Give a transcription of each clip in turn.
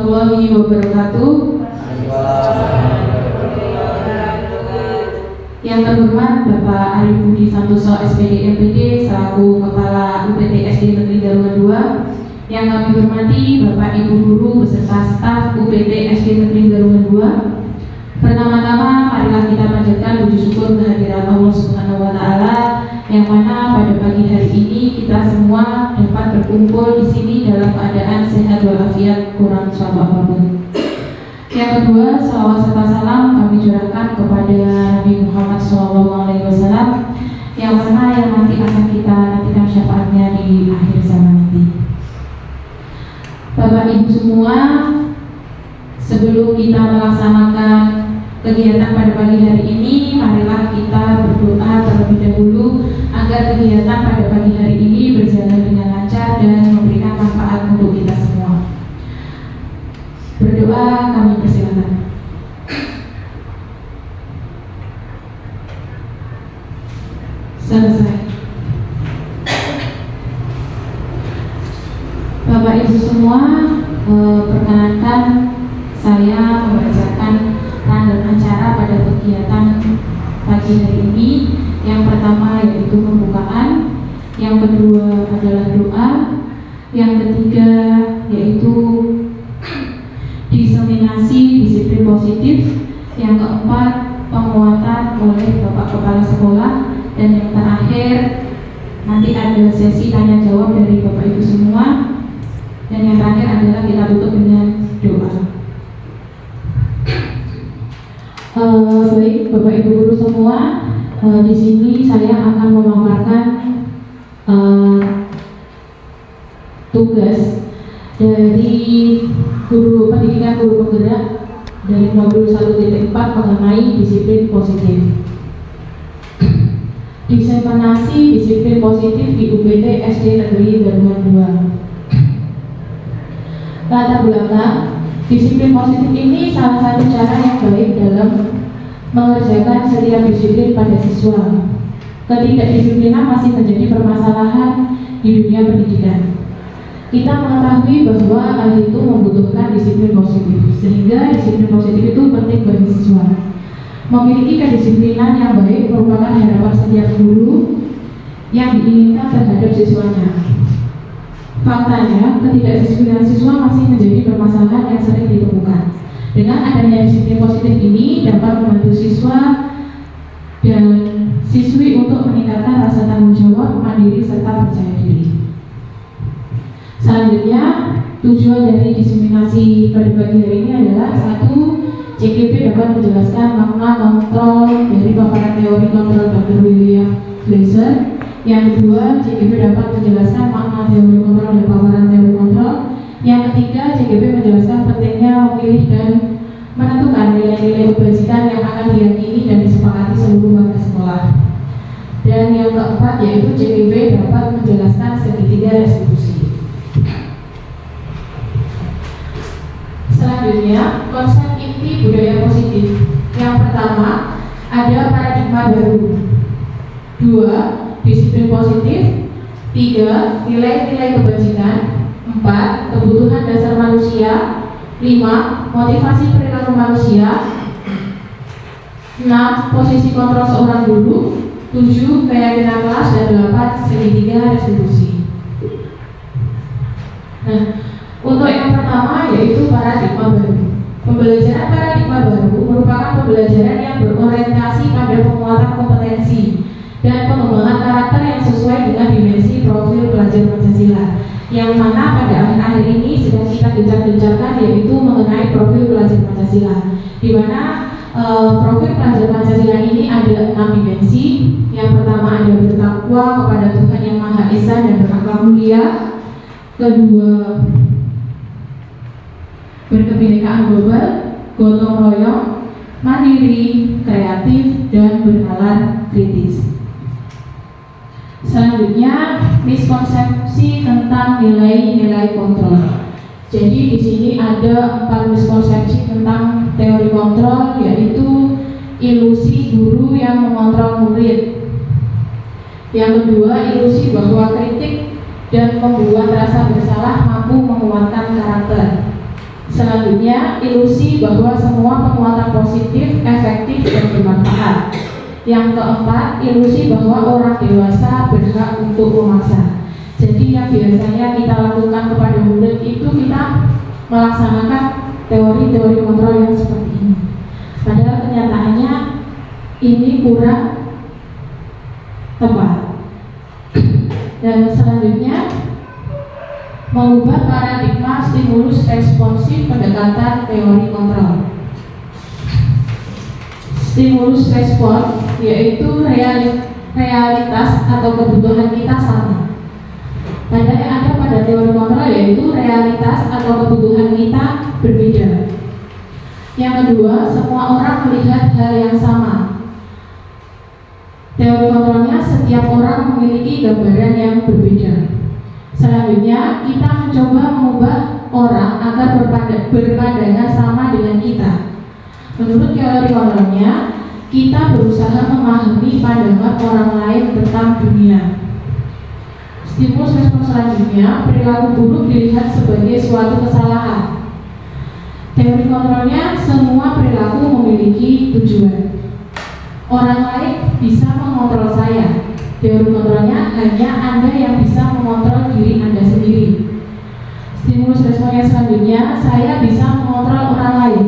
warahmatullahi wabarakatuh. Yang terhormat Bapak Arif Budi Santoso SPD MPD selaku Kepala UPT SD Negeri Darungan 2. Yang kami hormati Bapak Ibu Guru beserta staf UPT SD Negeri Darungan 2. Pertama-tama marilah kita panjatkan puji syukur kehadirat Allah Subhanahu wa taala yang mana pada pagi hari ini kita semua dapat berkumpul di sini dalam keadaan sehat walafiat, kurang suatu apapun. Yang kedua, salawat serta salam kami curahkan kepada Nabi Muhammad SAW yang mana yang nanti akan kita nantikan syafaatnya di akhir zaman nanti. Bapak Ibu semua, sebelum kita melaksanakan kegiatan pada pagi hari ini, marilah kita berdoa terlebih dahulu agar kegiatan pada pagi hari ini berjalan dengan lancar dan memberikan manfaat untuk kita semua. Berdoa kami persilakan. Selesai. Bapak Ibu semua, perkenankan saya membacakan rangkaian acara pada kegiatan pagi hari ini. Yang pertama yaitu pembukaan, yang kedua adalah doa, yang ketiga yaitu diseminasi disiplin positif, yang keempat penguatan oleh Bapak Kepala Sekolah, dan yang terakhir nanti ada sesi tanya jawab dari Bapak Ibu semua, dan yang terakhir adalah kita tutup dengan doa. Baik Bapak Ibu guru semua, di sini saya akan memaparkan tugas dari guru pendidikan guru penggerak dari modul 1.4 mengenai disiplin positif. Diseminasi disiplin positif di UPT SD Negeri Darungan 2. Latar belakang disiplin positif ini salah satu cara yang baik dalam mengerjakan setiap disiplin pada siswa. Ketidakdisiplinan masih menjadi permasalahan di dunia pendidikan. Kita mengetahui bahwa hal itu membutuhkan disiplin positif, sehingga disiplin positif itu penting bagi siswa. Memiliki kedisiplinan yang baik merupakan harapan setiap guru yang diinginkan terhadap siswanya. Faktanya, ketidakdisiplinan siswa masih menjadi permasalahan yang sering ditemukan. Dengan adanya disiplin positif ini dapat membantu siswa dan siswi untuk meningkatkan rasa tanggung jawab, mandiri, serta percaya diri. Selanjutnya, tujuan dari diseminasi pada pagi hari ini adalah: 1. CGP dapat menjelaskan makna kontrol dari paparan teori kontrol Dr. William Glaser. Yang kedua, CGP dapat menjelaskan makna teori kontrol dan paparan teori kontrol. Yang ketiga, CGP menjelaskan pentingnya memilih dan menentukan nilai-nilai kebajikan yang akan diyakini dan disepakati seluruh warga sekolah. Dan yang keempat, yaitu CGP dapat menjelaskan segitiga restitusi. Selanjutnya, konsep inti budaya positif. Yang pertama, ada paradigma baru. 2. Disiplin positif. 3. Nilai-nilai kebajikan. 4. Kebutuhan dasar manusia. 5. Motivasi perilaku manusia. 6. Posisi kontrol seorang guru. 7. Keyakinan kelas. Dan 8. Segitiga restitusi. Nah, untuk yang pertama yaitu paradigma baru. Pembelajaran paradigma baru merupakan pembelajaran yang berorientasi pada penguatan kompetensi dan pengembangan karakter yang sesuai dengan dimensi profil pelajar Pancasila, yang mana pada akhir-akhir ini sedang kita gencar-gencarkan, yaitu mengenai profil pelajar Pancasila, di mana profil pelajar Pancasila ini ada 6 dimensi. Yang pertama ada bertakwa kepada Tuhan Yang Maha Esa dan berakhlak mulia. Kedua, berkebinekaan global, gotong royong, mandiri, kreatif, dan bernalar kritis. Selanjutnya, miskonsepsi tentang nilai-nilai kontrol. Jadi di sini ada 4 miskonsepsi tentang teori kontrol, yaitu ilusi guru yang mengontrol murid. Yang kedua, ilusi bahwa kritik dan membuat rasa bersalah mampu menguatkan karakter. Selanjutnya, ilusi bahwa semua penguatan positif, efektif, dan bermanfaat. Yang keempat, ilusi bahwa orang dewasa berhak untuk memaksa. Jadi yang biasanya kita lakukan kepada murid itu kita melaksanakan teori-teori kontrol yang seperti ini. Padahal kenyataannya ini kurang tepat. Dan selanjutnya, mengubah paradigma stimulus responsif pendekatan teori kontrol. Stimulus respon yaitu realitas atau kebutuhan kita sama. Padahal yang ada pada teori kontrol yaitu realitas atau kebutuhan kita berbeda. Yang kedua, semua orang melihat hal yang sama. Teori kontrolnya setiap orang memiliki gambaran yang berbeda. Selanjutnya, kita mencoba mengubah orang agar berpandangan sama dengan kita. Menurut teori kontrolnya, kita berusaha memahami pandangan orang lain tentang dunia. Stimulus respon selanjutnya, perilaku buruk dilihat sebagai suatu kesalahan. Teori kontrolnya, semua perilaku memiliki tujuan. Orang lain bisa mengontrol saya. Teori kontrolnya, hanya Anda yang bisa mengontrol diri Anda sendiri. Stimulus responnya selanjutnya, saya bisa mengontrol orang lain.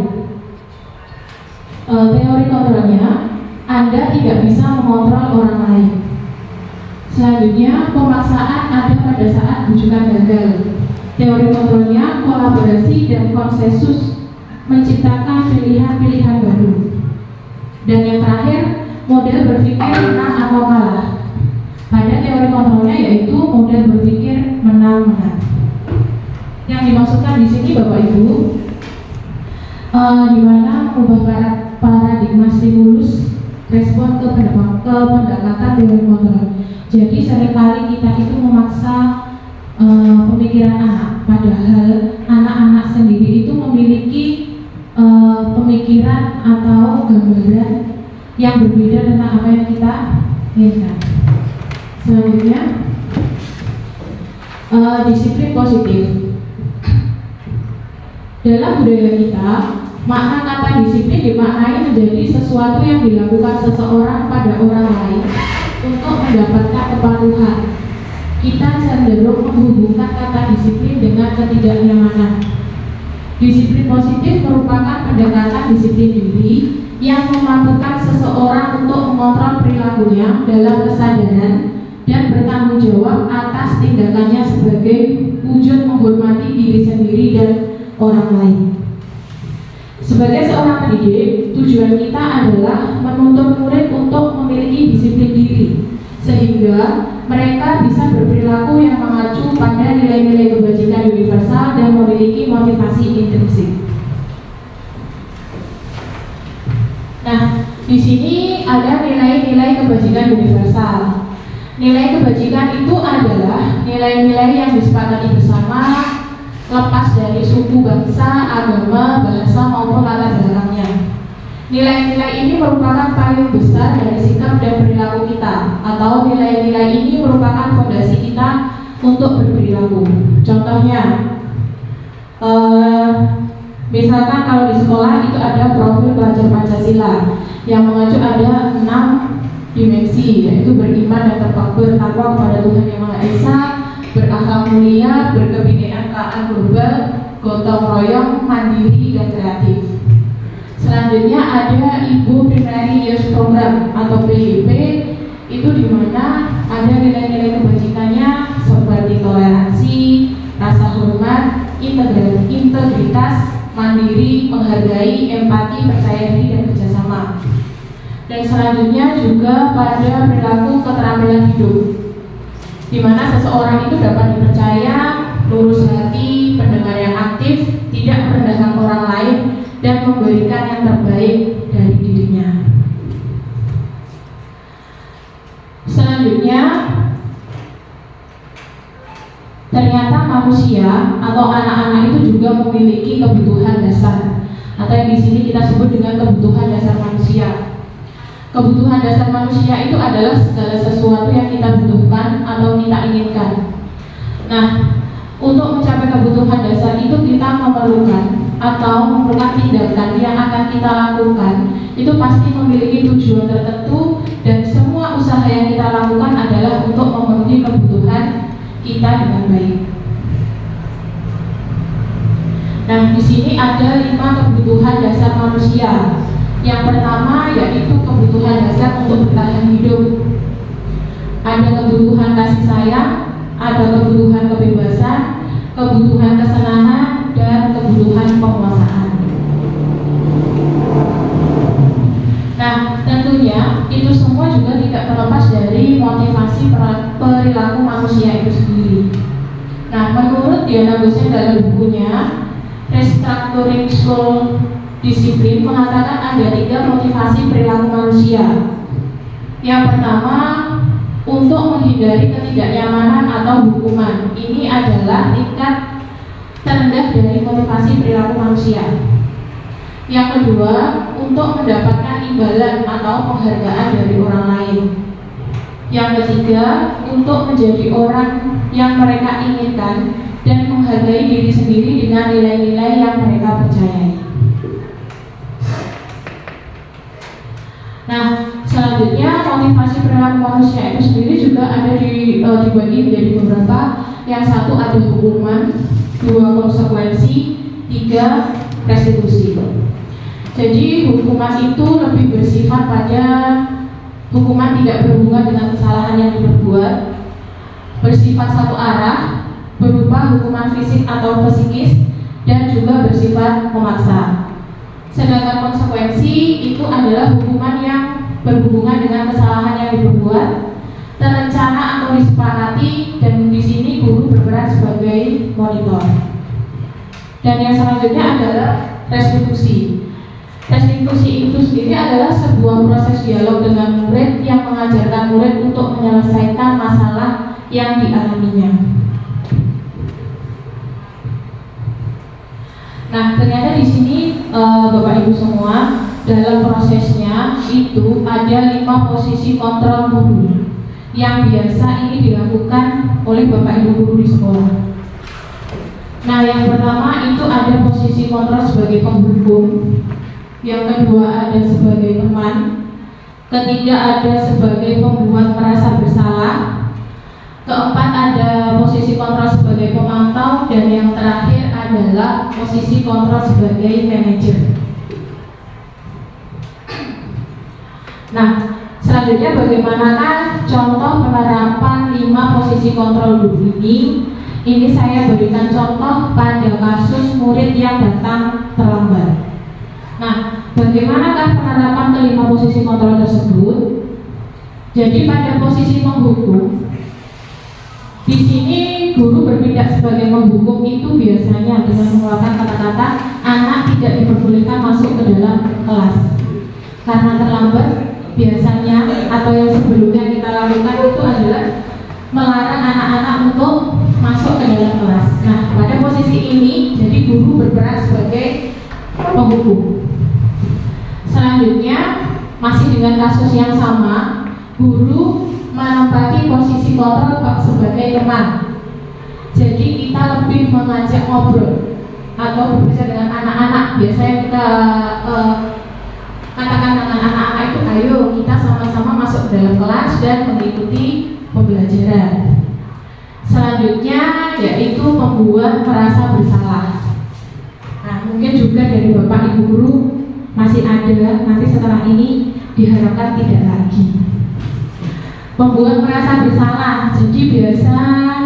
Teori kontrolnya, Anda tidak bisa mengontrol orang lain. Selanjutnya, pemaksaan ada pada saat bujukan gagal. Teori kontrolnya, kolaborasi dan konsensus menciptakan pilihan-pilihan baru. Dan yang terakhir, model berpikir menang atau kalah. Pada teori kontrolnya yaitu model berpikir menang-menang. Yang dimaksudkan di sini Bapak Ibu, di mana mengubah paradigma stimulus respon ke pendekatan teori kontrol. Jadi seringkali kita itu memaksa pemikiran anak, padahal anak-anak sendiri itu memiliki pemikiran atau gambaran yang berbeda tentang apa yang kita inginkan. Selanjutnya, disiplin positif. Dalam budaya kita, makna kata disiplin dimaknai menjadi sesuatu yang dilakukan seseorang pada orang lain untuk mendapatkan kepatuhan. Kita cenderung menghubungkan kata disiplin dengan ketidaknyamanan. Disiplin positif merupakan pendekatan disiplin diri yang memampukan seseorang untuk mengontrol perilakunya dalam kesadaran dan bertanggung jawab atas tindakannya sebagai wujud menghormati diri sendiri dan orang lain. Sebagai seorang pendidik, tujuan kita adalah menuntut murid untuk memiliki disiplin diri, sehingga mereka bisa berperilaku yang mengacu pada nilai-nilai kebajikan universal dan memiliki motivasi intrinsik. Nah, di sini ada nilai-nilai kebajikan universal. Nilai kebajikan itu adalah nilai-nilai yang disepakati bersama, lepas dari suku, bangsa, agama, bahasa maupun latar belakangnya. Nilai-nilai ini merupakan paling besar dari sikap dan perilaku kita, atau nilai-nilai ini merupakan fondasi kita untuk berperilaku. Contohnya, misalkan kalau di sekolah itu ada profil pelajar Pancasila yang mengacu ada 6 dimensi, yaitu beriman dan bertakwa kepada Tuhan Yang Maha Esa, berakhlak mulia, berkebinekaan global, gotong royong, mandiri, dan kreatif. Selanjutnya ada Ibu Primary Youth Program atau PYP, itu di mana ada nilai-nilai kebajikannya seperti toleransi, rasa hormat, integritas, mandiri, menghargai, empati, percaya diri, dan kerjasama. Dan selanjutnya juga pada perilaku keterampilan hidup, di mana seseorang itu dapat dipercaya, lurus hati, pendengar yang aktif, tidak merendahkan orang lain, dan memberikan yang terbaik dari dirinya. Selanjutnya, ternyata manusia atau anak-anak itu juga memiliki kebutuhan dasar, atau yang di sini kita sebut dengan kebutuhan dasar manusia. Kebutuhan dasar manusia itu adalah segala sesuatu yang kita butuhkan atau kita inginkan. Nah, untuk mencapai kebutuhan dasar itu kita memerlukan atau merupakan tindakan yang akan kita lakukan itu pasti memiliki tujuan tertentu, dan semua usaha yang kita lakukan adalah untuk memenuhi kebutuhan kita dengan baik. Nah, di sini ada 5 kebutuhan dasar manusia. Yang pertama yaitu kebutuhan dasar untuk bertahan hidup. Ada kebutuhan kasih sayang, ada kebutuhan kebebasan, kebutuhan kesenangan, dan kebutuhan penguasaan. Nah, tentunya itu semua juga tidak terlepas dari motivasi perilaku manusia itu sendiri. Nah, menurut Diana Gosen dalam bukunya Restructuring School Discipline mengatakan ada 3 motivasi perilaku manusia. Yang pertama, untuk menghindari ketidaknyamanan atau hukuman. Ini adalah tingkat terendah dari motivasi perilaku manusia. Yang kedua, untuk mendapatkan imbalan atau penghargaan dari orang lain. Yang ketiga, untuk menjadi orang yang mereka inginkan dan menghargai diri sendiri dengan nilai-nilai yang mereka percayai. Nah, selanjutnya motivasi perilaku manusia itu sendiri juga ada dibagi menjadi beberapa. Yang satu ada hukuman, 2 konsekuensi, 3 restitusi. Jadi hukuman itu lebih bersifat pada hukuman tidak berhubungan dengan kesalahan yang diperbuat, bersifat satu arah, berupa hukuman fisik atau psikis, dan juga bersifat memaksa. Sedangkan konsekuensi itu adalah hukuman yang berhubungan dengan kesalahan yang diperbuat, terencana atau disepakati, dan di sini guru berperan sebagai monitor. Dan yang selanjutnya adalah restitusi. Restitusi itu sendiri adalah sebuah proses dialog dengan murid yang mengajarkan murid untuk menyelesaikan masalah yang dialaminya. Nah, ternyata di sini Bapak Ibu semua, dalam prosesnya itu ada 5 posisi kontrol guru yang biasa ini dilakukan oleh Bapak Ibu guru di sekolah. Nah, yang pertama itu ada posisi kontrol sebagai penghukum, yang kedua ada sebagai teman, ketiga ada sebagai pembuat merasa bersalah, keempat ada posisi kontrol sebagai pemantau, dan yang terakhir adalah posisi kontrol sebagai manajer. Nah, selanjutnya bagaimanakah contoh penerapan 5 posisi kontrol guru ini? Ini saya berikan contoh pada kasus murid yang datang terlambat. Nah, bagaimanakah penerapan ke-5 posisi kontrol tersebut? Jadi pada posisi menghukum, di sini guru bertindak sebagai menghukum itu biasanya dengan mengeluarkan kata-kata anak tidak diperbolehkan masuk ke dalam kelas karena terlambat. Biasanya atau yang sebelumnya kita lakukan itu adalah melarang anak-anak untuk masuk ke dalam kelas. Nah, pada posisi ini jadi guru berperan sebagai penghukum. Selanjutnya masih dengan kasus yang sama, guru menempati posisi kontrol sebagai teman. Jadi kita lebih mengajak ngobrol atau berbicara dengan anak-anak. Biasanya kita katakan dengan anak-anak itu, ayo kita sama-sama masuk ke dalam kelas dan mengikuti pembelajaran. Selanjutnya yaitu membuat merasa bersalah. Nah, mungkin juga dari Bapak Ibu guru masih ada, nanti setelah ini diharapkan tidak lagi. Membuat merasa bersalah. Jadi biasa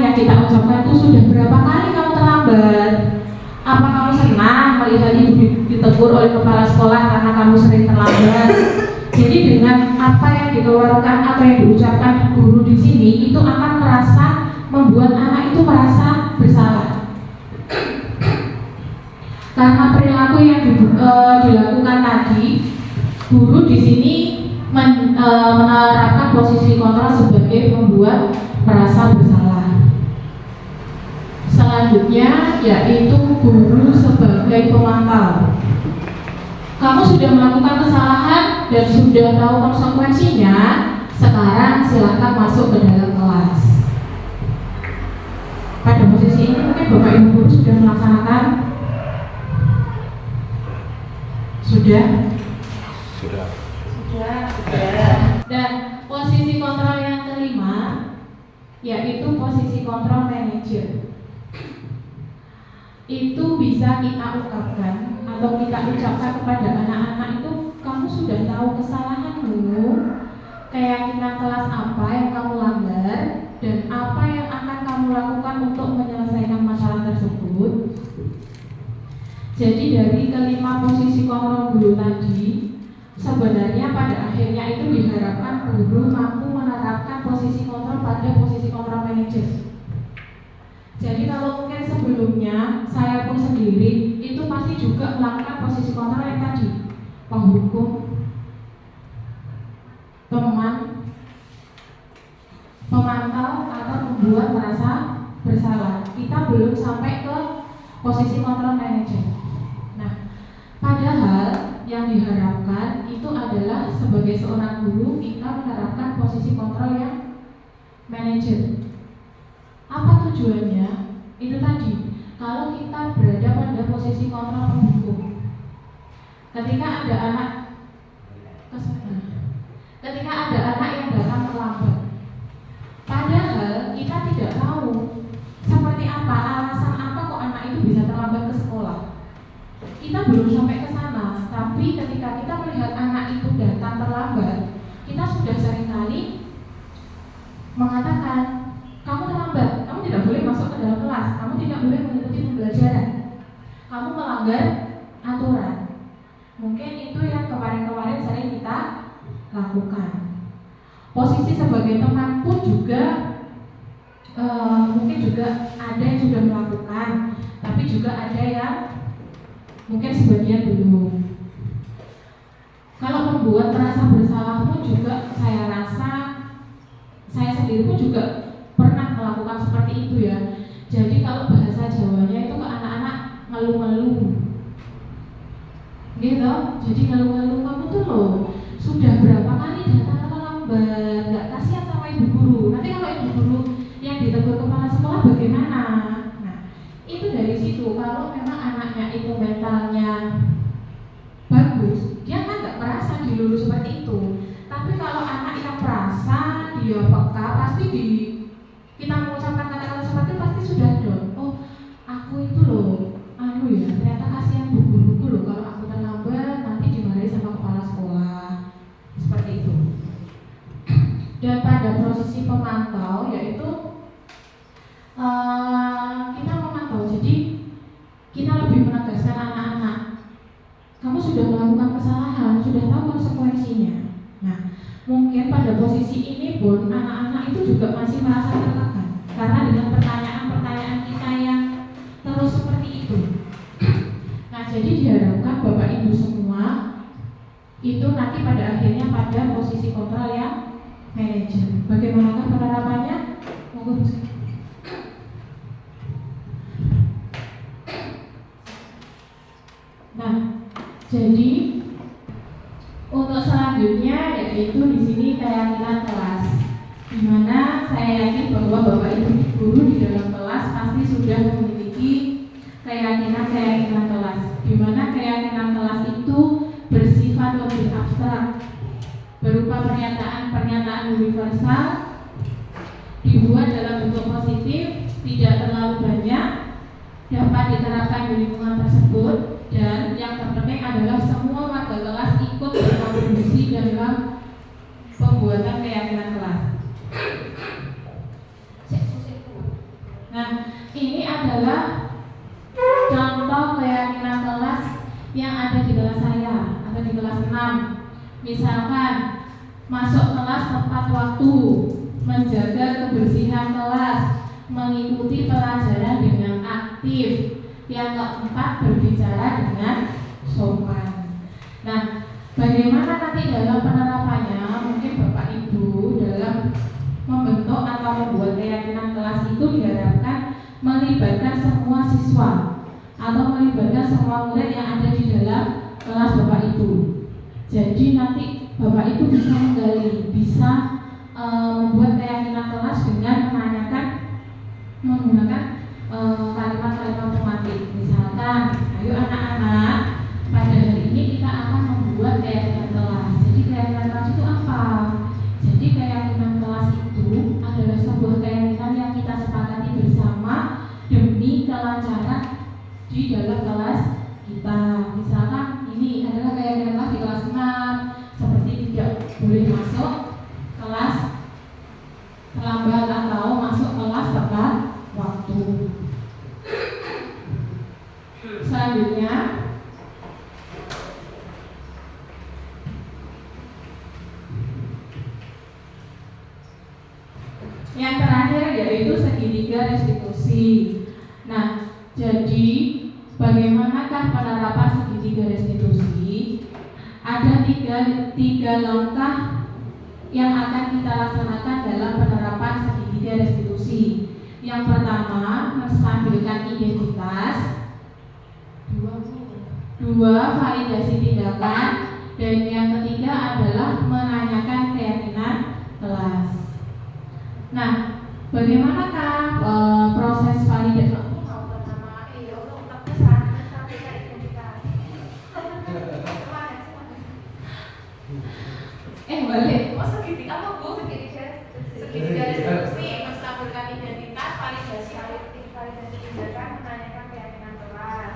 yang kita ucapkan itu, sudah berapa kali kamu terlambat? Apa kamu senang melihat ibu ditegur oleh kepala sekolah karena kamu sering terlambat? Jadi dengan apa yang dikeluarkan atau yang diucapkan guru di sini itu akan membuat anak itu merasa bersalah. Karena perilaku yang dilakukan tadi, guru di sini menerapkan posisi kontrol sebagai membuat merasa bersalah. Selanjutnya yaitu guru sebagai pemantau. Kamu sudah melakukan kesalahan dan sudah tahu konsekuensinya, sekarang silakan masuk ke dalam kelas. Pada posisi ini mungkin Bapak Ibu guru sudah melaksanakan yaitu posisi kontrol manager. Itu bisa kita ungkapkan atau kita ucapkan kepada anak-anak itu, kamu sudah tahu kesalahanmu, keyakinan kelas apa yang kamu langgar, dan apa yang akan kamu lakukan untuk menyelesaikan masalah tersebut. Jadi dari kelima posisi kontrol guru tadi, sebenarnya pada akhirnya itu diharapkan guru mampu menerapkan posisi kontrol pada posisi kontrol manager. Jadi kalau mungkin sebelumnya saya pun sendiri itu pasti juga melakukan posisi kontrol yang tadi, penghukum, pemantau atau membuat merasa bersalah. Kita belum sampai ke posisi kontrol manager. Nah, padahal yang diharapkan itu adalah sebagai seorang guru kita menerapkan posisi kontrol yang manager. Apa tujuannya? Itu tadi, kalau kita berada pada posisi kontrol penghukum, ketika ada anak yang datang terlambat, padahal kita tidak tahu seperti apa, alasan apa kok anak itu bisa terlambat ke sekolah. Kita belum sampai ke sana, tapi ketika kita melihat anak itu datang terlambat, kita sudah seringkali mengatakan, kamu terlambat, kamu tidak boleh masuk ke dalam kelas, kamu tidak boleh mengikuti pembelajaran, kamu melanggar aturan. Mungkin itu yang kemarin-kemarin sering kita lakukan. Posisi sebagai teman pun juga mungkin juga ada yang sudah melakukan, tapi juga ada yang mungkin sebagian belum. Kalau membuat merasa bersalah pun juga saya rasa saya sendiri pun juga pernah melakukan seperti itu ya. Jadi kalau bahasa Jawanya itu ke anak-anak ngeluh-ngeluh gitu. Jadi ngeluh-ngeluh, kamu tuh loh sudah berapa kali datang terlambat, gak kasihan sama ibu guru. Nanti kalau ibu guru yang ditegur kepala sekolah bagaimana? Nah, itu dari situ. Kalau memang anaknya itu mentalnya bagus, dia kan gak merasa dilulu seperti itu. Tapi kalau anak yang merasa dia peka, pasti kita mengucapkan kata-kata seperti itu pasti sudah down. Oh, aku itu loh, ya ternyata kasihan bu guruku loh kalau aku terlambat nanti dimarahi sama kepala sekolah. Seperti itu. Dan pada posisi pemantau yaitu kita memantau, jadi kita lebih menegaskan anak-anak, kamu sudah melakukan kesalahan, sudah tahu konsekuensinya. Nah, mungkin pada posisi ini pun anak-anak itu juga masih merasa tertekan karena dengan pertanyaan-pertanyaan kita yang terus seperti itu. Nah, jadi diharapkan Bapak Ibu semua itu nanti pada akhirnya pada posisi kontrol yang manajer. Bagaimanakah penerapannya? Monggo. Nah, jadi untuk selanjutnya yaitu di sini keyakinan kelas, di mana saya yakin bahwa Bapak Ibu guru di dalam kelas pasti sudah memiliki keyakinan kelas, di mana keyakinan kelas itu bersifat lebih abstrak, berupa pernyataan-pernyataan universal, dibuat dalam bentuk positif, tidak terlalu banyak, dapat diterapkan di lingkungan tersebut, dan yang terpenting adalah semua warga kelas ikut berkontribusi dalam pembuatan keyakinan kelas. Nah, ini adalah contoh keyakinan kelas yang ada di kelas saya atau di kelas 6. Misalkan masuk kelas tepat waktu, menjaga kebersihan kelas, mengikuti pelajaran dengan aktif. Yang keempat, berbicara dengan sopan. Nah, bagaimana nanti dalam penerapannya? Mungkin Bapak Ibu dalam membentuk atau membuat keyakinan kelas itu diharapkan melibatkan semua siswa atau melibatkan semua murid yang ada di dalam kelas Bapak Ibu. Jadi nanti Bapak Ibu bisa menggali, bisa membuat keyakinan kelas dengan menanyakan menggunakan kalimat-kalimat pematih. Misalkan, ayo anak-anak, pada hari ini kita akan membuat keyakinan kelas. Jadi keyakinan kelas itu apa? Jadi keyakinan kelas itu adalah sebuah keyakinan terakhir yaitu segitiga restitusi. Nah, jadi bagaimanakah penerapan segitiga restitusi? Ada tiga langkah yang akan kita laksanakan dalam penerapan segitiga restitusi. Yang pertama, menstabilkan identitas. Dua, validasi tindakan. Dan yang ketiga adalah menanyakan keyakinan kelas. Nah, bagaimanakah proses validasi? Balik. Oh, segitiga apa Bu? Segitiga restitusi, menstabilkan identitas, validasi tindakan, menanyakan keyakinan kelas.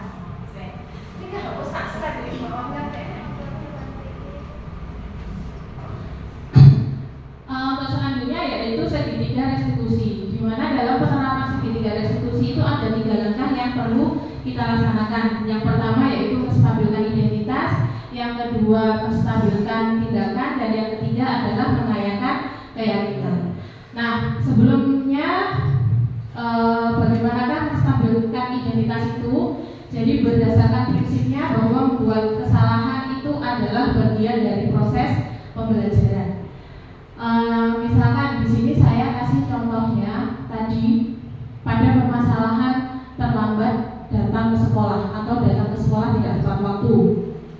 Ini nggak usah sekali dibawakan ya. Selanjutnya yaitu segitiga restitusi, di mana dalam penerapan segitiga restitusi itu ada 3 langkah yang perlu kita laksanakan. Yang pertama yaitu menstabilkan identitas, yang kedua menstabilkan tindakan, dan yang ketiga adalah menanyakan keyakinan. Nah, sebelumnya bagaimanakah menstabilkan identitas itu? Jadi berdasarkan prinsipnya bahwa membuat kesalahan itu adalah bagian dari proses pembelajaran. Misalkan di sini saya kasih contohnya tadi pada permasalahan terlambat datang ke sekolah atau datang ke sekolah tidak tepat waktu.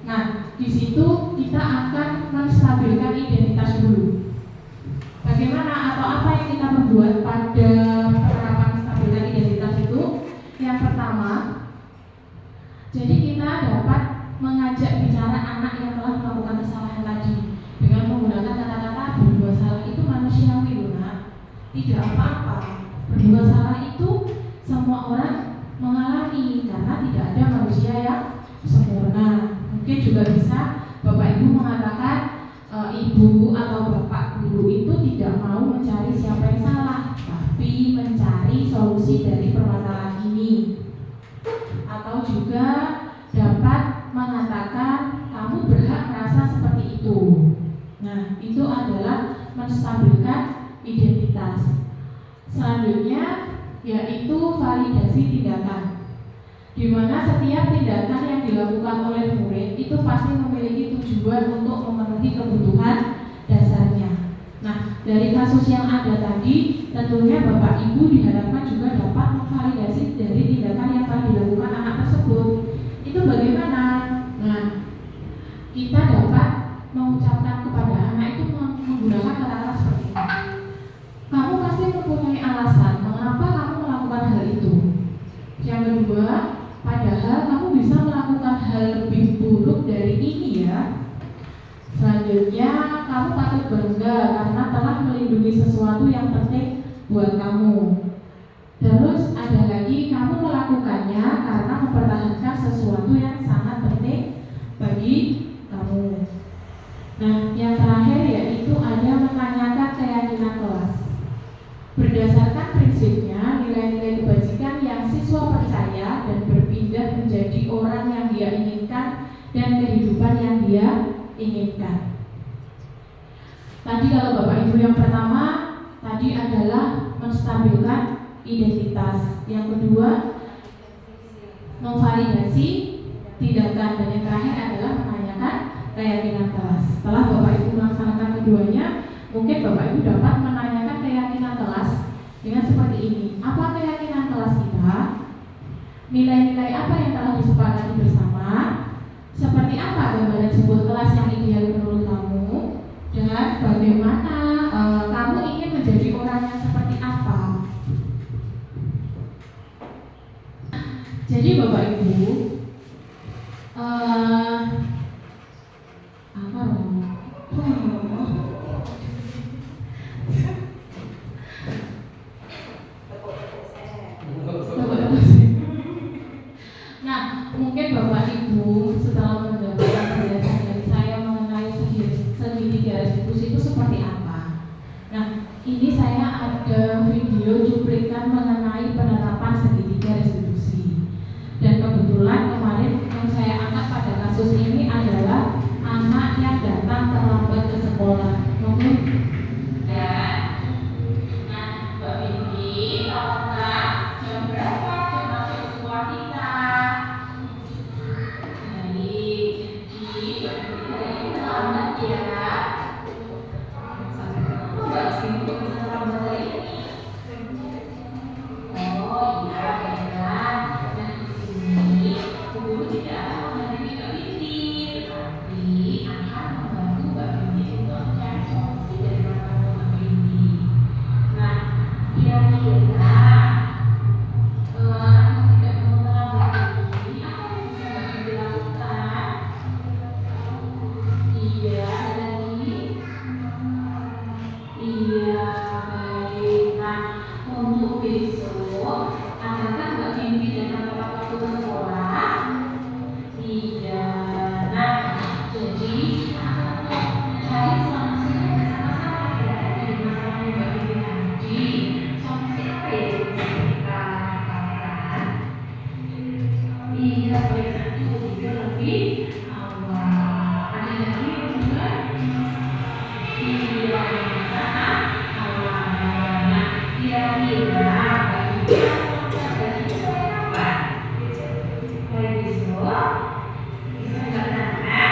Nah, di situ kita akan menstabilkan identitas dulu. Bagaimana atau apa yang kita perbuat pada penerapan menstabilkan identitas itu? Yang pertama, jadi kita dapat mengajak bicara anak yang telah melakukan kesalahan tadi dengan menggunakan kata-kata berbuat salah itu manusiawi, tidak apa-apa. Berbuat salah itu semua orang mengalami karena tidak ada manusia yang sempurna. Mungkin juga bisa Bapak Ibu mengatakan ibu atau bapak guru itu tidak mau mencari siapa yang salah, tapi mencari solusi dari permasalahan ini. Atau juga dapat mengatakan kamu berhak merasa seperti itu. Nah, itu adalah menstabilkan identitas. Selanjutnya yaitu validasi tindakan, di mana setiap tindakan yang dilakukan oleh murid itu pasti memiliki tujuan untuk memenuhi kebutuhan dasarnya. Nah, dari kasus yang ada tadi, tentunya Bapak Ibu diharapkan juga dapat memvalidasi dari tindakan yang telah dilakukan anak tersebut. Itu bagaimana? Nah, kita dapat mengucapkan kepada anak itu menggunakan kata-kata seperti ini. Kamu pasti mempunyai alasan mengapa kamu melakukan hal itu. Yang kedua, padahal kamu bisa melakukan hal lebih buruk dari ini ya. Selanjutnya, kamu patut bangga karena telah melindungi sesuatu yang penting buat kamu. Terus ada lagi, kamu melakukannya karena mempertahankan sesuatu yang sangat penting bagi kamu. Nah, yang terakhir yaitu ada menanyakan keyakinan kelas. Berdasarkan prinsipnya, nilai-nilai kebajikan yang siswa percaya dan berpindah menjadi orang yang dia inginkan dan kehidupan yang dia inginkan. Tadi kalau Bapak Ibu yang pertama tadi adalah menstabilkan identitas. Yang kedua, memvalidasi tindakan, dan yang terakhir adalah menanyakan keyakinan kelas. Setelah Bapak Ibu melaksanakan keduanya, mungkin Bapak Ibu dapat menanyakan keyakinan kelas dengan seperti ini. Apa keyakinan kelas kita? Nilai-nilai apa yang telah disepakati bersama? Seperti apa gambaran sebuah kelas yang ideal menurut kamu? Dan bagaimana kamu ingin menjadi orang yang seperti apa? Jadi Bapak Ibu, nah, mungkin Bapak Ibu setelah mendapatkan penjelasan dari saya mengenai segitiga restitusi itu seperti apa. Nah, ini saya ada video cuplikan mengenai penerapan segitiga restitusi. Dan kebetulan kemarin yang saya angkat pada besok, adakah Mbak Bibi dan Bapak waktu ke sekolah? Tidak. Nah, jadi saya selama sore bersama-sama ya dari masalah Mbak Bibi tadi. Solusi apa ya yang bisa kita lakukan? Iya, baik nanti juga lebih awal. Ada lagi juga? Iya, sama awal. Nah, kira-kira dari besok bisa nggak nana?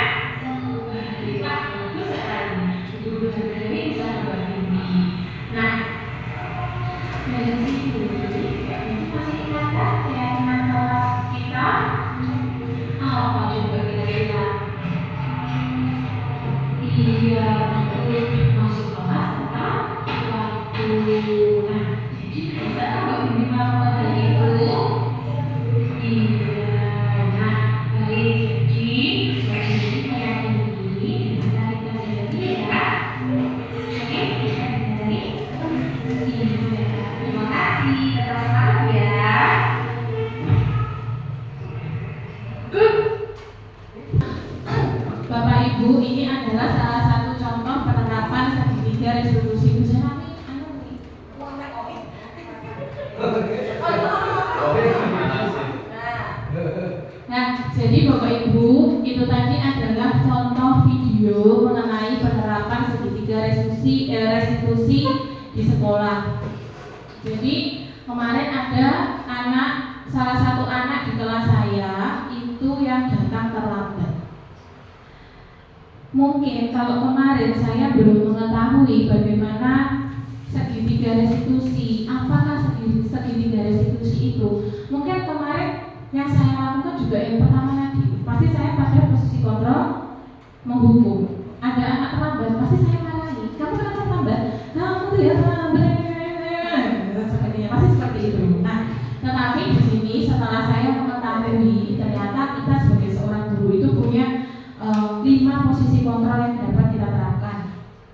Baiklah, bagus sekali. Guru hari bisa Mbak Bibi. Nah, dari situ masih ingat kan keyakinan kelas kita? Apa coba kira-kira? Iya, betul. Masuk kelas tepat waktu. Nah, jadi bisa Mbak Bibi melakukan hal itu? Iya. Nah, baik. Jadi Mbak Bibi meyakini dengan tarikan jari ya. Oke, kita jari. Iya. Terima kasih. Tetap semangat ya. Bapak Ibu, ini adalah salah satu contoh penerapan segitiga resolusi usaha. Nah, jadi Bapak Ibu, itu tadi adalah contoh video mengenai penerapan segitiga restitusi di sekolah. Jadi kemarin ada salah satu anak di kelas saya itu yang datang terlambat. Mungkin kalau kemarin saya belum mengetahui bagaimana segitiga restitusi, apakah segitiga restitusi itu, mungkin kemarin yang saya lakukan juga yang pertama tadi, pasti saya pada posisi kontrol menghukum. Ada anak terlambat, pasti saya marahi. Kamu kenapa terlambat? Kamu tuh ya terlambat. Pasti seperti itu. Nah, tetapi di sini setelah saya mengetahui ternyata kita sebagai seorang guru itu punya 5 posisi kontrol yang dapat kita terapkan.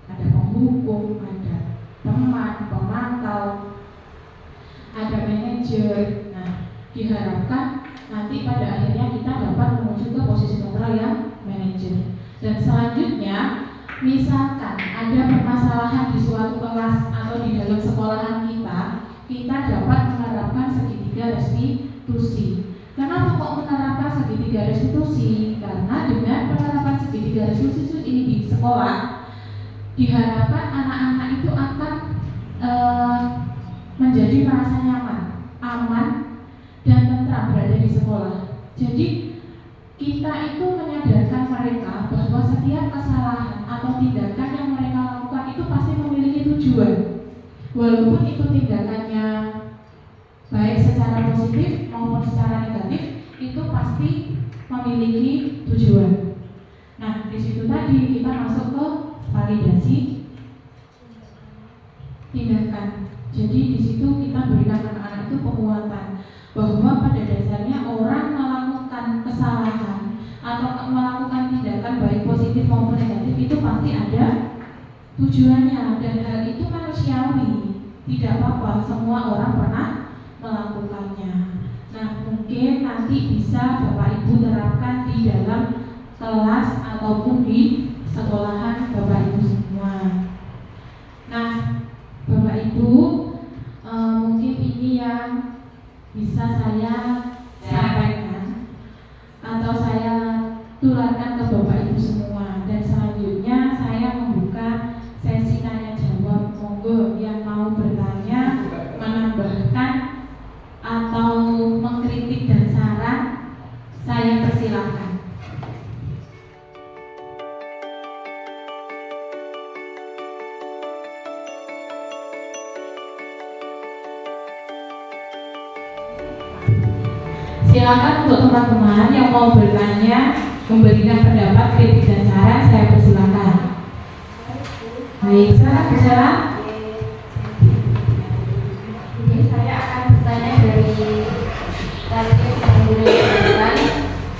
Ada penghukum, ada teman, pemantau, ada manajer. Nah, diharapkan nanti pada akhirnya kita dapat menuju ke posisi kontrol yang manajer. Dan selanjutnya, misalkan ada permasalahan di suatu kelas atau di dalam sekolahan kita dapat menerapkan segitiga restitusi. Kenapa kok menerapkan segitiga restitusi? Karena dengan penerapan segitiga restitusi ini di sekolah, diharapkan anak-anak itu akan menjadi merasa nyaman, aman, dan tentram berada di sekolah. Jadi kita itu menyadarkan mereka bahwa setiap kesalahan atau tindakan yang mereka lakukan itu pasti memiliki tujuan. Walaupun itu tindakannya baik secara positif maupun secara negatif, itu pasti memiliki tujuan. Nah, di situ tadi kita masuk ke validasi tindakan. Jadi di situ kita berikan anak-anak itu penguatan bahwa pada dasarnya orang melakukan kesalahan atau melakukan tindakan baik positif maupun negatif itu pasti ada tujuannya, dan hal itu manusiawi, tidak apa-apa, semua orang pernah melakukannya. Nah, mungkin nanti bisa Bapak Ibu terapkan di dalam kelas ataupun di sekolahan Bapak Ibu semua. Nah, Bapak Ibu, mungkin ini yang bisa saya sampaikan atau saya tularkan ke Bapak Ibu semua, dan selanjutnya saya membuka sesi tanya jawab. Monggo yang mau bertanya, menambahkan atau mengkritik dan saran, saya persilahkan. Silakan untuk teman-teman yang mau bertanya, memberikan pendapat, kritik dan saran, saya persilakan. Baik, silakan bicara. Jadi saya akan bertanya dari target yang guru lakukan.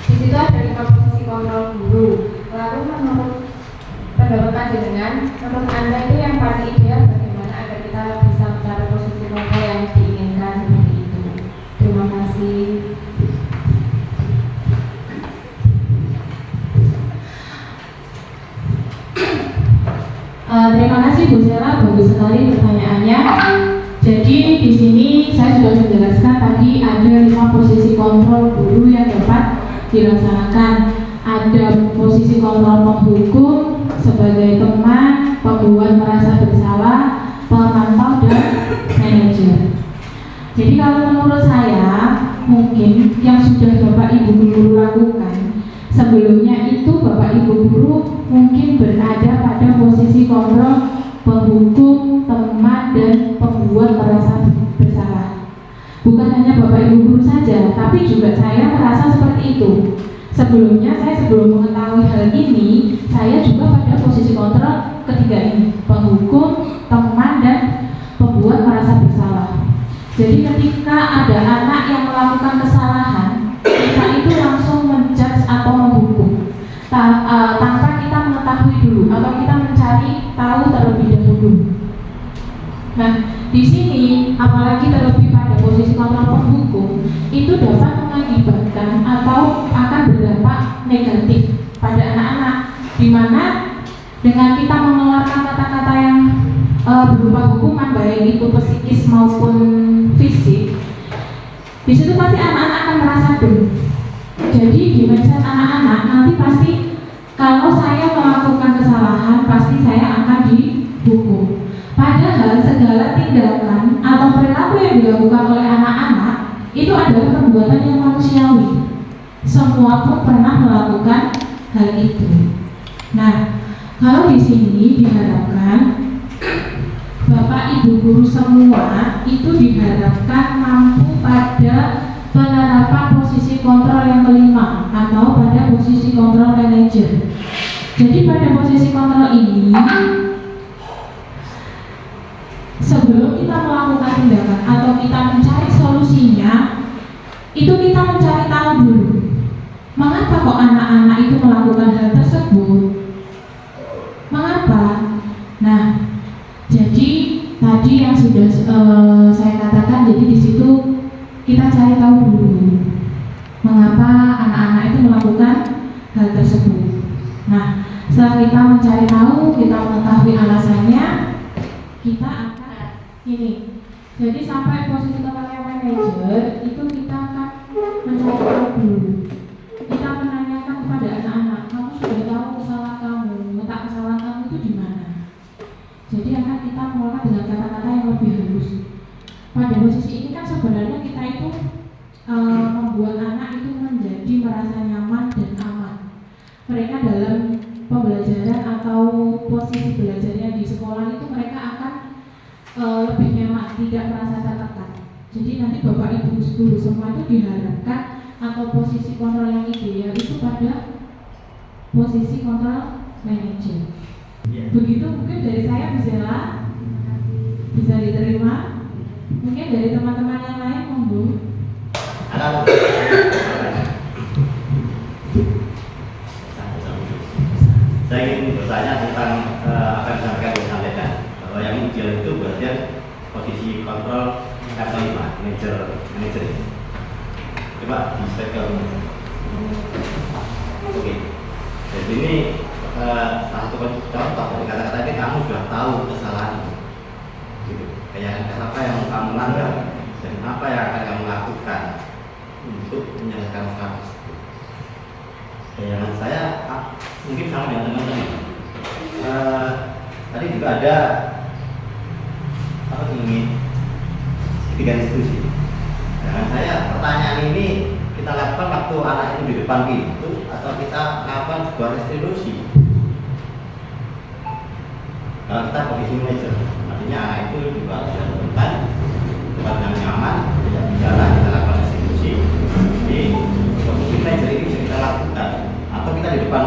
Di situ ada 5 posisi kontrol guru. Lalu menurut pendapat panjenengan, menurut Anda itu yang paling ideal bagaimana agar kita bisa mencapai posisi kontrol yang diinginkan? kasih. Terima kasih Bu Sela, bagus sekali pertanyaannya. Jadi di sini saya sudah menjelaskan tadi ada 5 posisi kontrol guru yang dapat dilaksanakan. Ada posisi kontrol penghukum sebagai teman, pembuat merasa bersalah, pemantau, dan manajer. Jadi kalau menurut saya mungkin yang sudah Bapak Ibu guru lakukan sebelumnya itu Bapak Ibu guru mungkin berada pada posisi kontrol penghukum, teman, dan pembuat merasa bersalah. Bukan hanya Bapak Ibu guru saja, tapi juga saya merasa seperti itu. Sebelumnya sebelum mengetahui hal ini, saya juga pada posisi kontrol ketiga ini, penghukum, teman, dan pembuat merasa bersalah. Jadi ketika ada anak yang melakukan kesalahan, kita itu langsung menjudge atau menghukum tanpa kita mengetahui dulu atau kita mencari tahu terlebih dahulu. Nah, di sini apalagi terlebih pada posisi kontrol penghukum itu dapat mengakibatkan atau akan berdampak negatif pada anak-anak, di mana dengan kita mengeluarkan kata-kata yang berupa hukuman baik itu psikis maupun fisik, di situ pasti anak-anak akan merasa down. Jadi di mindset anak-anak nanti pasti kalau saya melakukan kesalahan pasti saya akan dihukum. Padahal segala tindakan atau perilaku yang dilakukan oleh anak-anak itu adalah perbuatan yang manusiawi. Semua pun pernah melakukan hal itu. Nah, kalau di sini diharapkan Bapak Ibu guru semua itu diharapkan mampu pada penerapan posisi kontrol yang kelima atau pada posisi kontrol manajer. Jadi pada posisi kontrol ini sebelum kita melakukan tindakan atau kita mencari solusinya, itu kita mencari tahu dulu mengapa kok anak-anak itu melakukan hal tersebut, mengapa. Nah, jadi tadi yang sudah saya katakan, jadi di situ kita cari tahu dulu mengapa anak-anak itu melakukan hal tersebut. Nah, setelah kita mencari tahu, kita mengetahui alasannya, kita akan ini. Jadi sampai posisi kepala manajer itu kita akan mencari tahu dulu. Kita menanyakan kepada anak-anak, kamu sudah tahu kesalahan kamu, letak kesalahan kamu itu di mana? Jadi akan kita mengelola dengan kata-kata yang lebih halus. Pada posisi ini kan sebenarnya kita itu membuat anak itu menjadi merasa nyaman dan aman. Mereka dalam pembelajaran atau posisi belajarnya di sekolah itu mereka akan lebih nyaman, tidak merasa tertekan. Jadi nanti Bapak Ibu guru semua itu diharapkan atau posisi kontrol yang ideal itu pada posisi kontrol manajer. Begitu mungkin dari saya bisa diterima. Mungkin dari teman-teman yang lain monggo. Saya ingin bertanya tentang apa yang disampaikan Bu sampaikan bahwa yang ideal itu berarti posisi kontrol level 5 manajer. Coba di slide ke Oke. Jadi ini salah satu contoh dari kata-kata ini, kamu sudah tahu kesalahan gitu. Kayak apa yang kamu langgar dan apa yang akan kamu lakukan untuk menyelesaikan masalah tersebut. Bayangan saya mungkin sama dengan teman-teman. Tadi juga ada apa ini ketiga institusi. Bayangan saya pertanyaan ini kita lakukan waktu anak itu di depan pintu atau kita lakukan sebuah institusi. Kalau kita posisi manajer, artinya anak itu juga bisa temukan tempat yang nyaman, tidak bicara, kita lakukan institusi. Jadi posisi manajer ini bisa kita lakukan, atau kita di depan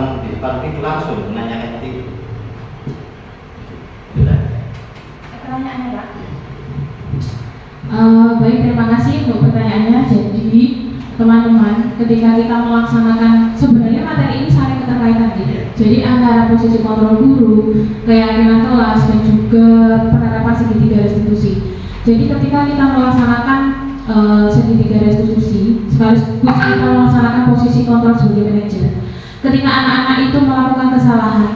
pintu langsung menanyakan seperti itu. Pertanyaannya Pak. Baik, terima kasih untuk pertanyaannya. Jadi teman-teman, ketika kita melaksanakan sebenarnya materi ini saling keterkaitan gitu. Jadi antara posisi kontrol guru, keyakinan kelas, dan juga penerapan segitiga restitusi. Jadi ketika kita melaksanakan segitiga restitusi, sekaligus kita melaksanakan posisi kontrol sebagai manajer. Ketika anak-anak itu melakukan kesalahan,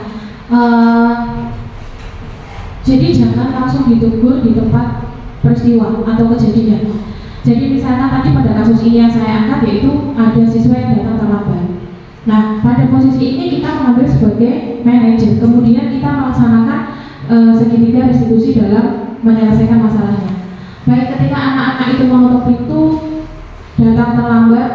jadi jangan langsung ditegur di tempat peristiwa atau kejadian. Jadi misalnya tadi pada kasus ini yang saya angkat, yaitu ada siswa yang datang terlambat. Nah, pada posisi ini kita mengambil sebagai manajer, kemudian kita melaksanakan segitiga restitusi dalam menyelesaikan masalahnya. Baik ketika anak-anak itu mengetuk pintu, datang terlambat,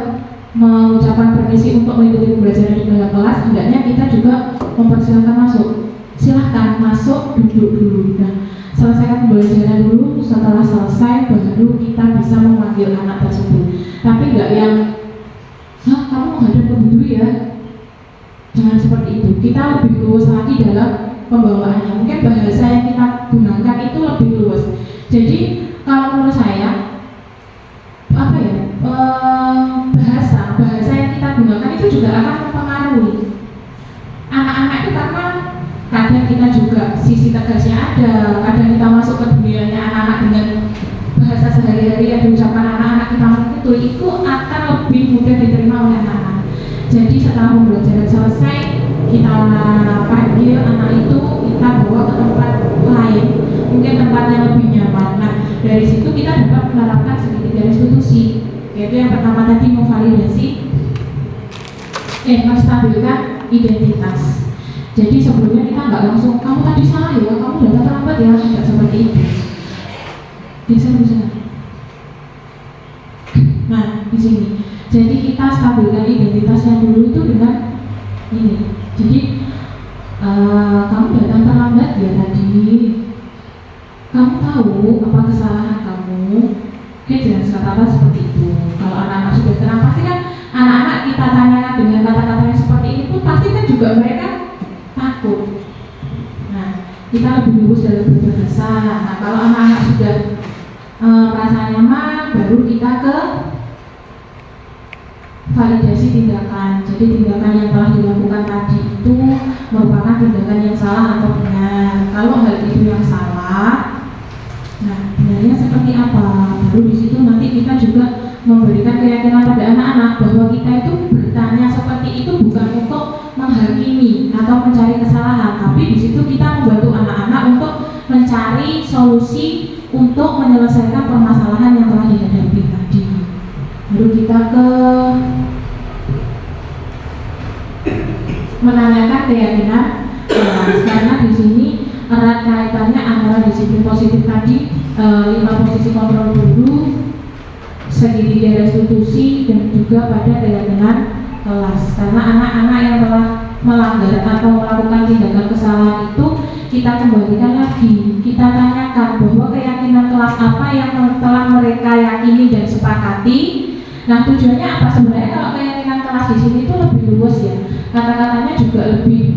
mengucapkan permisi untuk mengikuti pembelajaran di dalam kelas, hendaknya kita juga mempersilahkan masuk. Silahkan masuk, duduk dulu. Nah, selesaikan pembelajaran dulu. Setelah selesai, baru kita bisa memanggil anak tersebut. Tapi nggak yang, kamu menghadap ke guru ya? Jangan seperti itu. Kita lebih luas lagi dalam pembawaannya. Mungkin bahasa yang kita gunakan itu lebih luas. Jadi kalau menurut saya, apa ya? Bahasa yang kita gunakan itu juga akan mempengaruhi anak-anak itu, karena kadang kita juga sisi tegasnya ada, kadang kita masuk ke dunianya anak-anak dengan bahasa sehari-hari yang diucapkan anak-anak kita itu akan lebih mudah diterima oleh anak-anak. Jadi setelah pembelajaran selesai, kita panggil anak itu, kita bawa ke tempat lain, mungkin tempat yang lebih nyaman. Nah, dari situ kita dapat menerapkan segitiga restitusi, yaitu yang pertama tadi memvalidasi, menstabilkan identitas. Jadi sebelumnya kita nggak langsung, kamu tadi salah ya, kamu datang terlambat ya, tidak seperti itu. Bisa. Nah, di sini. Jadi kita stabilkan identitasnya dulu itu dengan ini. Jadi kamu datang terlambat ya tadi. Kamu tahu apa kesalahan kamu? Oke, jangan kata-kata seperti itu. Kalau anak-anak sudah tenang, pasti kan anak-anak kita tanya dengan kata-kata yang seperti ini pun pasti kan juga mereka takut. Nah, kita lebih lurus dalam berbahasa. Nah, kalau anak-anak sudah merasa nyaman, baru kita ke validasi tindakan. Jadi tindakan yang telah dilakukan tadi itu merupakan tindakan yang salah atau benar. Kalau hal itu yang salah, nah benarnya seperti apa? Baru di situ nanti kita juga memberikan keyakinan pada anak-anak bahwa kita itu bertanya seperti itu bukan untuk menghakimi atau mencari kesalahan, tapi di situ kita membantu anak-anak untuk mencari solusi untuk menyelesaikan permasalahan yang telah dihadapi tadi. Baru kita ke menanyakan keyakinan karena di sini erat kaitannya antara disiplin positif tadi, 5 posisi kontrol dulu, segitiga restitusi, dan juga pada keyakinan kelas. Karena anak-anak yang telah melanggar atau melakukan tindakan kesalahan itu kita kembalikan lagi, kita tanyakan bahwa keyakinan kelas apa yang telah mereka yakini dan sepakati. Nah, tujuannya apa sebenarnya? Kalau keyakinan kelas di sini itu lebih luas ya, kata-katanya juga lebih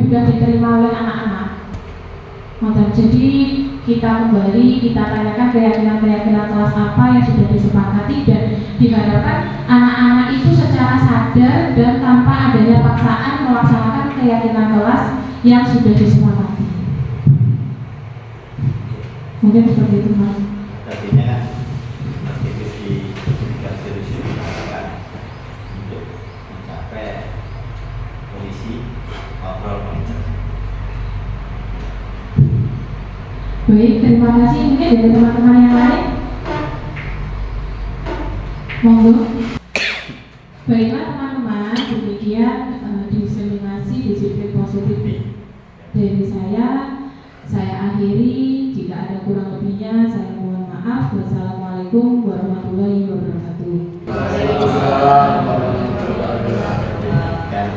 mudah diterima oleh anak-anak. Jadi kita kembali, kita tanyakan keyakinan kelas apa yang sudah disepakati, dan diharapkan anak-anak itu secara sadar dan tanpa adanya paksaan melaksanakan keyakinan kelas yang sudah disepakati. Mungkin seperti itu, Mas. Artinya kan aktiviti restitusi digunakan untuk mencapai posisi kontrol manajer. Baik, terima kasih. Mungkin dari teman-teman yang lain, monggo. Baiklah teman-teman, demikian diseminasi disiplin positif dari saya akhiri. Jika ada kurang lebihnya, saya mohon maaf. Wassalamualaikum warahmatullahi wabarakatuh. Waalaikumsalam warahmatullahi wabarakatuh.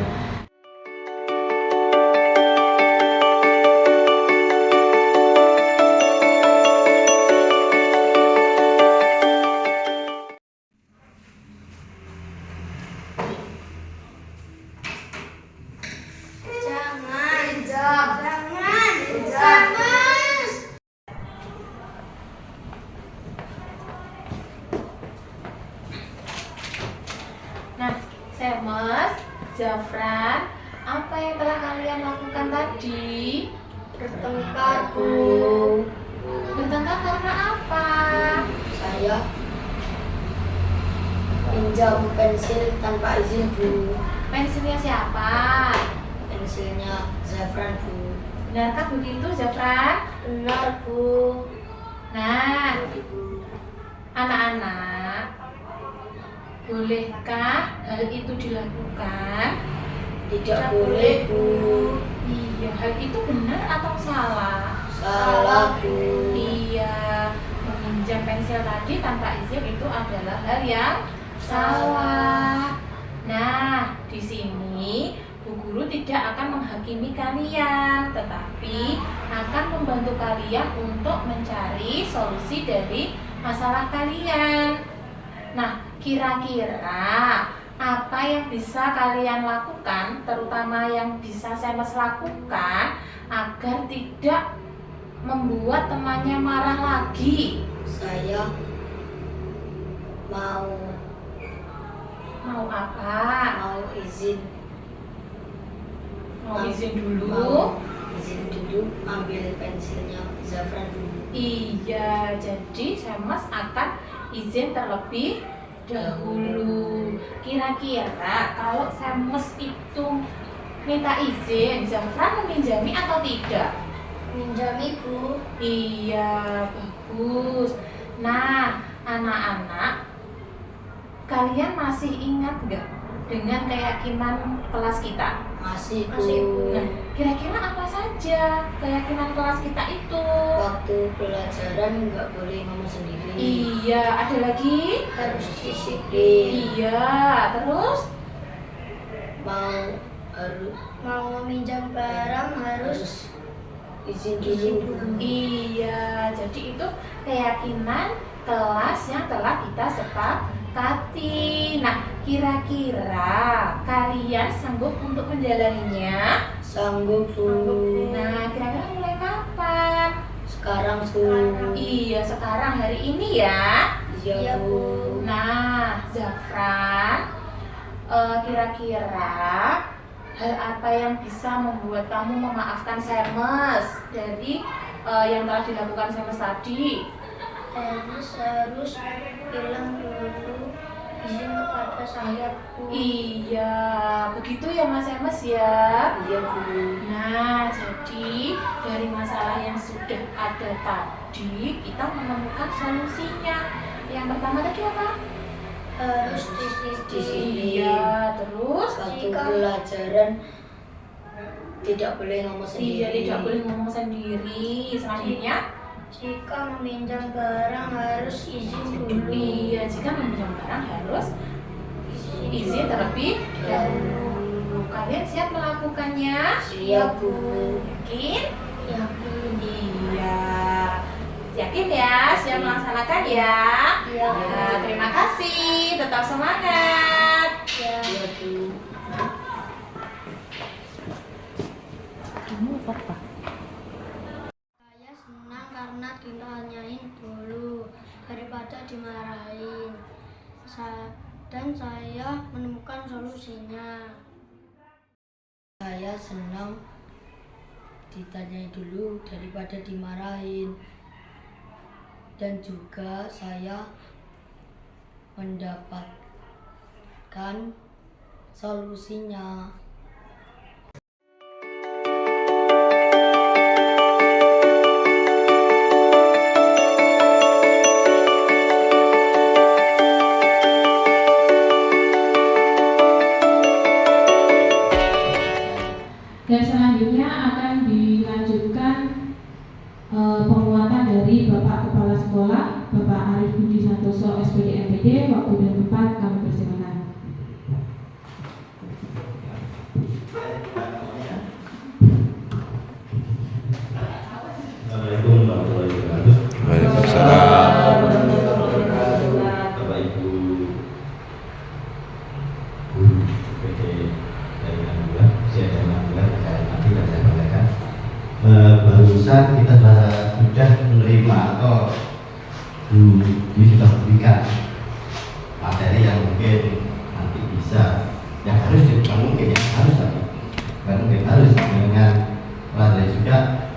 Nah, Semes, Zafran, apa yang telah kalian lakukan tadi? Bertengkar, Bu. Bertengkar karena apa? Saya meminjam pensil tanpa izin, Bu. Pensilnya siapa? Pensilnya Zafran, Bu. Benarkah begitu, Zafran? Benar, Bu. Nah, anak-anak, bolehkah hal itu dilakukan? Tidak boleh, Bu. Iya, hal itu benar atau salah? Salah, Bu. Iya, meminjam pensil tadi tanpa izin itu adalah hal yang salah. Nah, di sini Bu Guru tidak akan menghakimi kalian, tetapi akan membantu kalian untuk mencari solusi dari masalah kalian. Nah, kira-kira apa yang bisa kalian lakukan, terutama yang bisa Semes lakukan agar tidak membuat temannya marah lagi? Saya mau apa? mau izin. Mau izin dulu? Mau izin dulu ambil pensilnya Zafran dulu. Iya, jadi Semes akan izin terlebih dahulu. Kira-kira kalau Semes itu minta izin, Zafran meminjami atau tidak? Minjami, Bu. Iya, bagus. Nah, anak-anak, kalian masih ingat nggak dengan keyakinan kelas kita? Masih, Bu. Masih, Bu. Nah, kira-kira apa saja keyakinan kelas kita itu? Waktu pelajaran nggak boleh ngomong sendiri. Iya, ada lagi? Harus disiplin. Iya, terus? Mau meminjam barang harus izin dulu. Iya, jadi itu keyakinan kelas yang telah kita sepakati. Nah, kira-kira kalian sanggup untuk menjalaninya? Sanggup, Bu. Nah, kira-kira mulai kapan? Sekarang, Bu. Iya, sekarang hari ini ya. Iya, Bu. Nah, Zafran, kira-kira hal apa yang bisa membuat kamu memaafkan Semes dari yang telah dilakukan Semes tadi? Harus bilang dulu izin kepada saya, Bu. Iya, begitu ya Mas Semes ya. Iya, Bu. Nah, jadi dari masalah yang sudah ada tadi, kita menemukan solusinya. Yang pertama tadi apa? Harus disiplin. Iya, terus? Waktu pelajaran tidak boleh ngomong sendiri. Iya, tidak boleh ngomong sendiri. Selanjutnya? Jika meminjam barang harus izin dulu. Iya, jika meminjam barang harus izin terlebih dahulu. Kalian siap melakukannya? Siap, Bu. Yakin? Yakin. Iya. Yakin ya? Siap melaksanakan ya? Iya. Ya, terima kasih. Tetap semangat. Iya, Bu. Kamu apa? Saya senang karena ditanyain dulu daripada dimarahin. Dan saya menemukan solusinya. Saya senang ditanyain dulu daripada dimarahin. Dan juga saya mendapatkan solusinya. Dan selanjutnya akan dilanjutkan penguatan dari Bapak Kepala Sekolah, Bapak Arif Budi Santoso, SPD MPD. Waktu dan tempat kami persilakan. Assalamualaikum warahmatullahi wabarakatuh. Waalaikumsalam. Bapak Ibu guru PT dari Alhamdulillah, saya dari Alhamdulillah, saya nanti dan saya sampaikan. Barusan kita sudah menerima atau sudah berikan materi yang mungkin nanti bisa, yang harus bukan mungkin ya harus tapi bukan mungkin harus dengan materi juga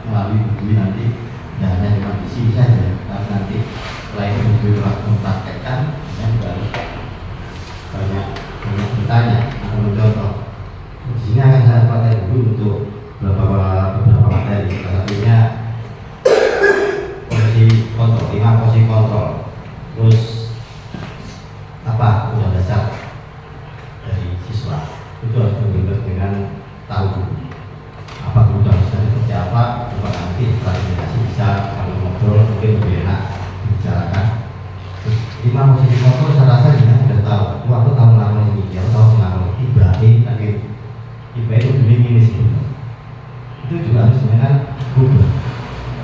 melalui buku nanti. Ya hanya cuma di sini saja, tapi nanti selain itu telah mempraktekkan, ya juga harus kontrol, 5 posisi kontrol. Terus apa udah dasar dari siswa itu harus benar dengan tahu dulu apa kebutuhan siswa seperti apa, coba nanti klarifikasi bisa kalau ngobrol mungkin lebih enak dibicarakan. Terus 5 posisi kontrol saya rasa dia sudah tahu, aku tahu melakukan ini, dia tahu melakukan IPA itu ini sih. Itu juga harus dengan berubah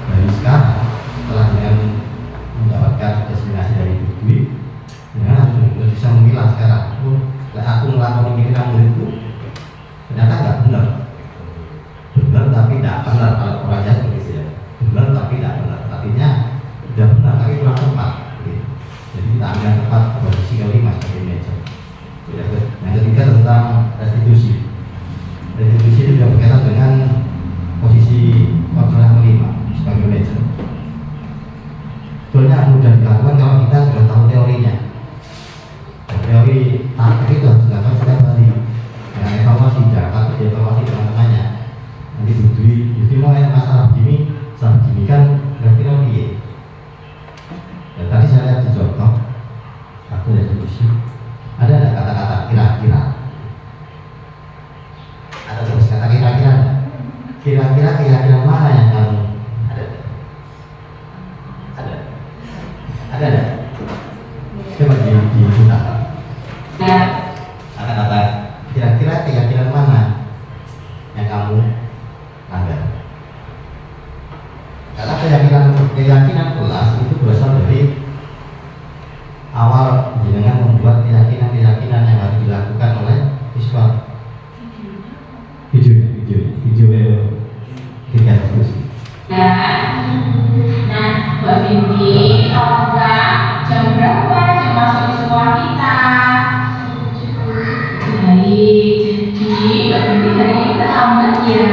dari sekarang setelah dengan mendapatkan destinasi dari Dwi, dengan harus bisa memilah sekarang. Aku melakukan ini dengan muridku ternyata nggak benar, benar tapi tidak benar. Kalau orang jahat begitu ya, benar tapi tidak benar. Artinya sudah benar tapi kurang tepat. Jadi kita ambil tepat posisi kelima sebagai meja. Yang ketiga tentang restitusi. Restitusi itu juga berkaitan dengan posisi kontrol yang kelima sebagai manajer. Sebetulnya mudah dilakukan kalau kita sudah tahu teorinya. Teori taktik itu harus dilakukan setiap hari. Dengan evaluasi, jangan dievaluasi dengan temannya. Nanti jadi mulai masalah begini kan kira-kira begini. Dan tadi saya lihat di contoh, aku restitusi. Ada kata-kata kira-kira. Ada terus kata kira-kira. Kira-kira mana yang kamu ada? Coba kita. Kata-kata kira-kira keyakinan mana yang kamu langgar? Karena keyakinan kelas itu berasal dari awal dengan membuat keyakinan yang harus dilakukan oleh siswa. Video ketika diskusi. Nah, Mbak Binti, kalau enggak jam berapa jam masuk di sekolah kita? Baik, jadi Mbak Binti hari ini terlambat ya.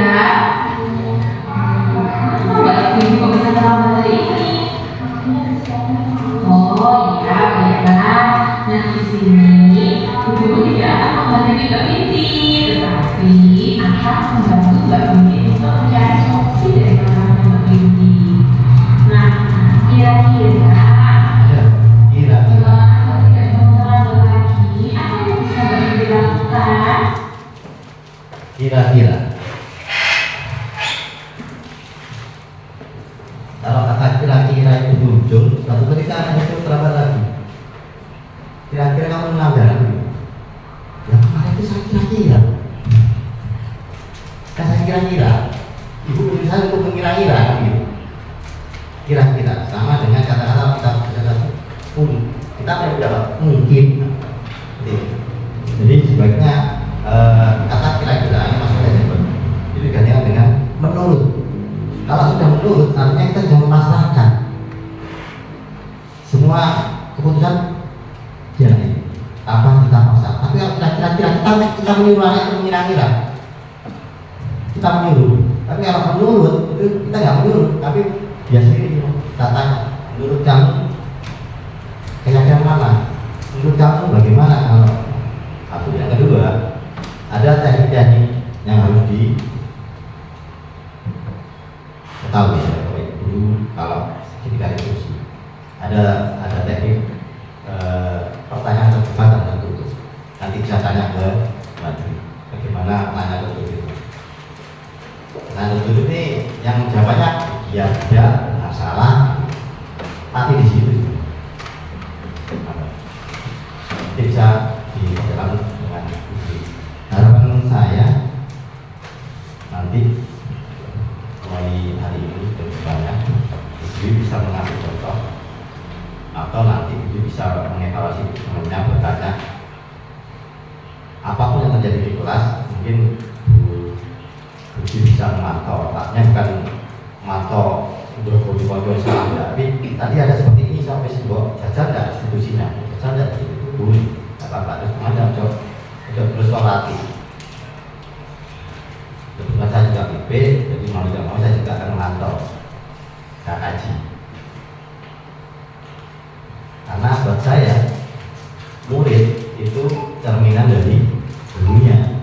Mbak Binti kok bisa terlambat hari ini? Oh iya, baiklah. Nah di sini Ibu tidak akan membantu Mbak Binti, tetapi akan membantu Mbak Binti untuk mencari solusi dari masalah Mbak Binti. Nah, kira-kira kalau tidak mau terlambat lagi, apa yang bisa Mbak Binti lakukan? Kira-kira kalau kata kira-kira itu muncul, suatu ketika anak itu terlambat lagi. Kira-kira kamu melanggar ya kemarin itu saya kira-kira. Kan saya kira-kira, ibu beri saya untuk mengira-kira gitu. Kira-kira sama dengan kata-kata kita menjawab mungkin. Jadi sebaiknya kata kira-kira ini maksudnya itu digantikan dengan menurut. Kalau sudah menurut, artinya kita jangan memasrahkan semua keputusan jadi apa kita paksa. Tapi kalau kira-kira kita menyuruh anak itu mengira-kira, kita menyuruh. Tapi kalau menurut itu kita nggak menyuruh, tapi biasanya kita tanya menurut kamu keyakinan mana? Menurut kamu bagaimana? Kalau satu yang kedua ada teknik-teknik yang harus ketahui ya, dulu kalau ketika diskusi ada teknik pertanyaan terbuka dan tertutup. Nanti bisa tanya ke Menteri bagaimana tanya tertutup itu. Nah tertutup ini yang jawabannya ya tidak salah, tapi di situ nanti bisa dijalankan dengan ini. Harapan saya nanti mulai hari ini ke depannya Ibu bisa mengambil contoh atau nanti Ibu bisa mengevaluasi temannya, bertanya apapun yang terjadi di kelas. Mungkin Ibu bisa memantau, otaknya bukan memantau untuk bodi salah, tapi tadi ada seperti ini sampai sebuah jajan tidak institusinya, jajan tidak itu boleh apa-apa, terus ada terus latih. Kebetulan saya juga IP, jadi mau tidak mau saya juga akan memantau, saya kaji. Karena buat saya murid itu cerminan dari gurunya,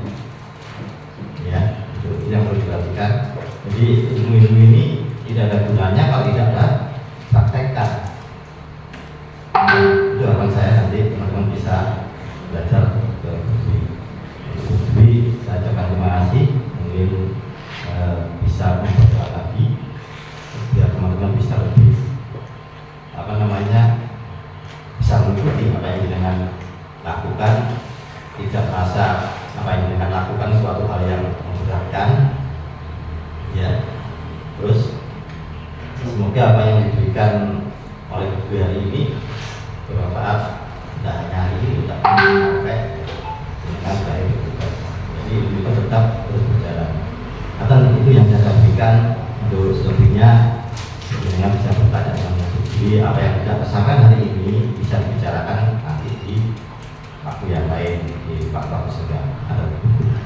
ya itu yang perlu diperhatikan. Jadi ilmu-ilmu ini tidak ada gunanya kalau tidak ada praktekkan. bisa belajar ke Dwi. Saya ucapkan terima kasih, mungkin bisa memperkuat lagi biar teman-teman bisa lebih bisa mengikuti apa yang dengan lakukan, tidak merasa apa yang dengan lakukan suatu hal yang memberatkan, ya. Terus semoga apa yang diberikan oleh Ibu hari ini bermanfaat, tidak hanya hari ini, tapi sampai dengan baik. Jadi itu tetap terus berjalan. Atau itu yang saya berikan. Untuk selebihnya dengan bisa bertanya dengan Ibu, apa yang kita pesankan hari ini bisa dibicarakan nanti di waktu yang lain di waktu segala.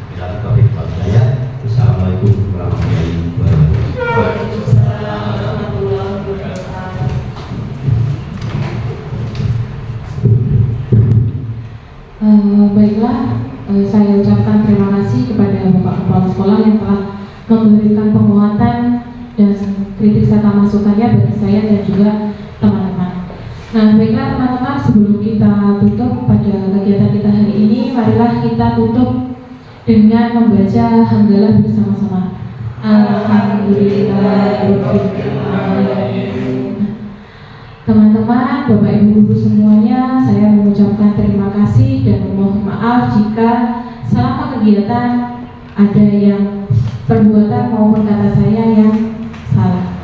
Bila topik saya, Assalamualaikum warahmatullahi wabarakatuh. Baiklah, saya ucapkan terima kasih kepada Bapak Kepala Sekolah yang telah memberikan penguatan dan kritik serta masukannya bagi saya dan juga teman-teman. Nah, baiklah teman-teman, sebelum kita tutup pada kegiatan kita hari ini, marilah kita tutup dengan membaca hamdalah bersama-sama. Alhamdulillahirobbilalamin. Teman-teman, Bapak Ibu Guru semuanya, saya mengucapkan terima kasih dan memohon maaf jika selama kegiatan ada yang perbuatan maupun kata saya yang salah.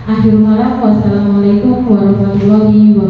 Akhirul kalam, wassalamualaikum warahmatullahi wabarakatuh.